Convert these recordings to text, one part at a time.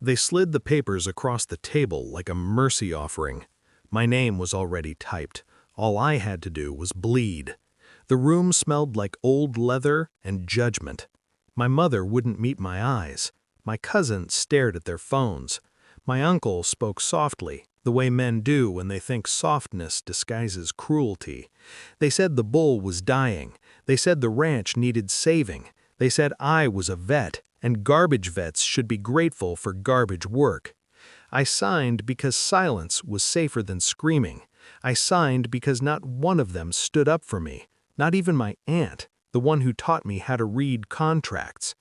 They slid the papers across the table like a mercy offering. My name was already typed. All I had to do was bleed. The room smelled like old leather and judgment. My mother wouldn't meet my eyes. My cousins stared at their phones. My uncle spoke softly, the way men do when they think softness disguises cruelty. They said the bull was dying. They said the ranch needed saving. They said I was a vet, and garbage vets should be grateful for garbage work. I signed because silence was safer than screaming. I signed because not one of them stood up for me, not even my aunt, the one who taught me how to read contracts.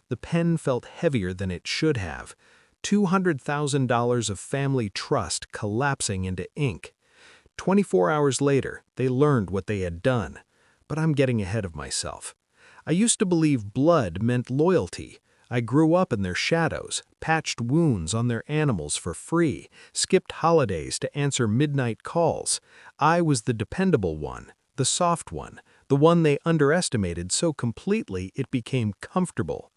The pen felt heavier than it should have. $200,000 of family trust collapsing into ink. 24 hours later, they learned what they had done. But I'm getting ahead of myself. I used to believe blood meant loyalty. I grew up in their shadows, patched wounds on their animals for free, skipped holidays to answer midnight calls. I was the dependable one, the soft one, the one they underestimated so completely it became comfortable.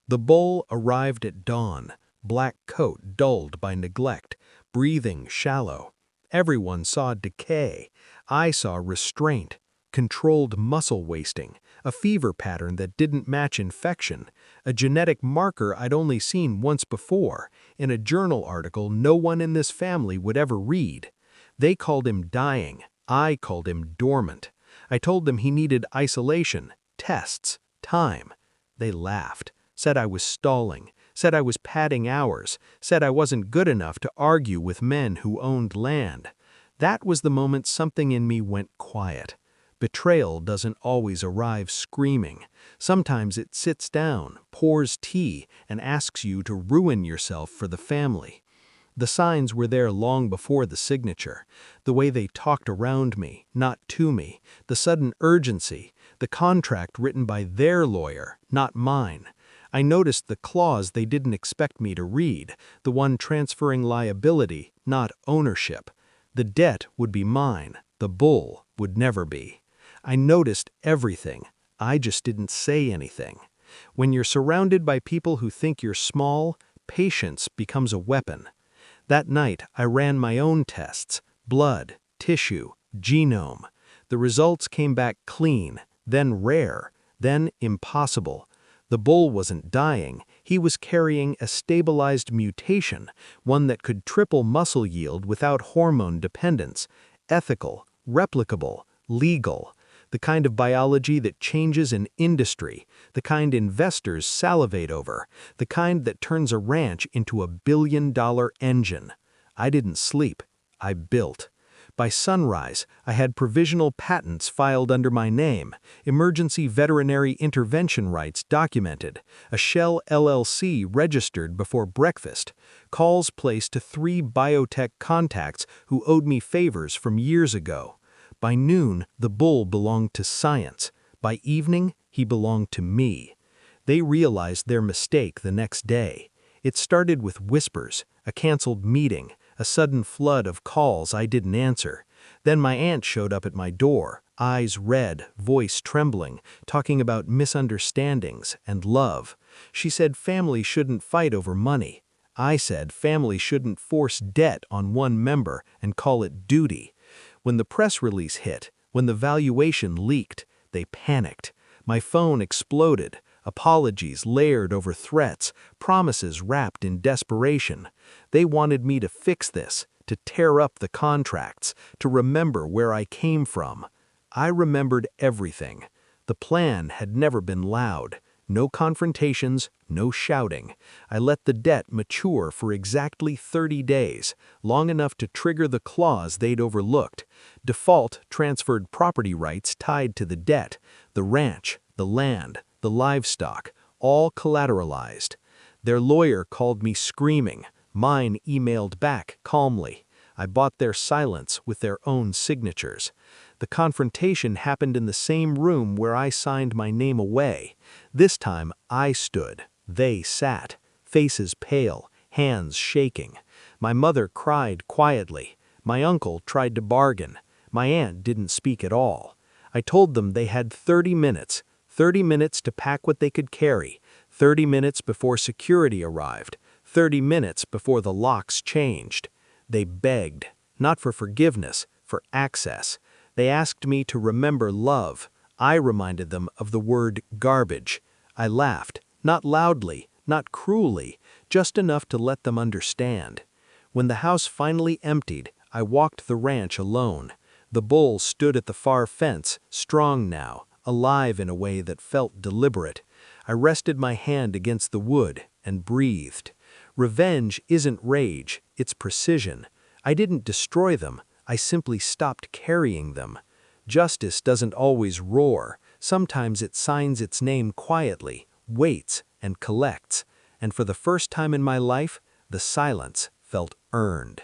The bull arrived at dawn, black coat dulled by neglect, breathing shallow. Everyone saw decay. I saw restraint, controlled muscle wasting, a fever pattern that didn't match infection, a genetic marker I'd only seen once before, in a journal article no one in this family would ever read. They called him dying. I called him dormant. I told them he needed isolation, tests, time. They laughed, said I was stalling, said I was padding hours, said I wasn't good enough to argue with men who owned land. That was the moment something in me went quiet. Betrayal doesn't always arrive screaming. Sometimes it sits down, pours tea, and asks you to ruin yourself for the family. The signs were there long before the signature. The way they talked around me, not to me, the sudden urgency, the contract written by their lawyer, not mine. I noticed the clause they didn't expect me to read, the one transferring liability, not ownership. The debt would be mine, the bull would never be. I noticed everything. I just didn't say anything. When you're surrounded by people who think you're small, patience becomes a weapon. That night, I ran my own tests, blood, tissue, genome. The results came back clean, then rare, then impossible. The bull wasn't dying. He was carrying a stabilized mutation, one that could triple muscle yield without hormone dependence, ethical, replicable, legal. The kind of biology that changes an industry, the kind investors salivate over, the kind that turns a ranch into a billion-dollar engine. I didn't sleep. I built. By sunrise, I had provisional patents filed under my name, emergency veterinary intervention rights documented, a Shell LLC registered before breakfast, calls placed to 3 biotech contacts who owed me favors from years ago. By noon, the bull belonged to science. By evening, he belonged to me. They realized their mistake the next day. It started with whispers, a canceled meeting, a sudden flood of calls I didn't answer. Then my aunt showed up at my door, eyes red, voice trembling, talking about misunderstandings and love. She said family shouldn't fight over money. I said family shouldn't force debt on one member and call it duty. When the press release hit, when the valuation leaked, they panicked. My phone exploded, apologies layered over threats, promises wrapped in desperation. They wanted me to fix this, to tear up the contracts, to remember where I came from. I remembered everything. The plan had never been loud. No confrontations, no shouting. I let the debt mature for exactly 30 days, long enough to trigger the clause they'd overlooked. Default transferred property rights tied to the debt, the ranch, the land, the livestock, all collateralized. Their lawyer called me screaming. Mine emailed back calmly. I bought their silence with their own signatures. The confrontation happened in the same room where I signed my name away. This time, I stood. They sat, faces pale, hands shaking. My mother cried quietly. My uncle tried to bargain. My aunt didn't speak at all. I told them they had 30 minutes. 30 minutes to pack what they could carry. 30 minutes before security arrived. 30 minutes before the locks changed. They begged, not for forgiveness, for access. They asked me to remember love. I reminded them of the word garbage. I laughed, not loudly, not cruelly, just enough to let them understand. When the house finally emptied, I walked the ranch alone. The bull stood at the far fence, strong now, alive in a way that felt deliberate. I rested my hand against the wood and breathed. Revenge isn't rage, it's precision. I didn't destroy them, I simply stopped carrying them. Justice doesn't always roar. Sometimes it signs its name quietly, waits, and collects. And for the first time in my life, the silence felt earned.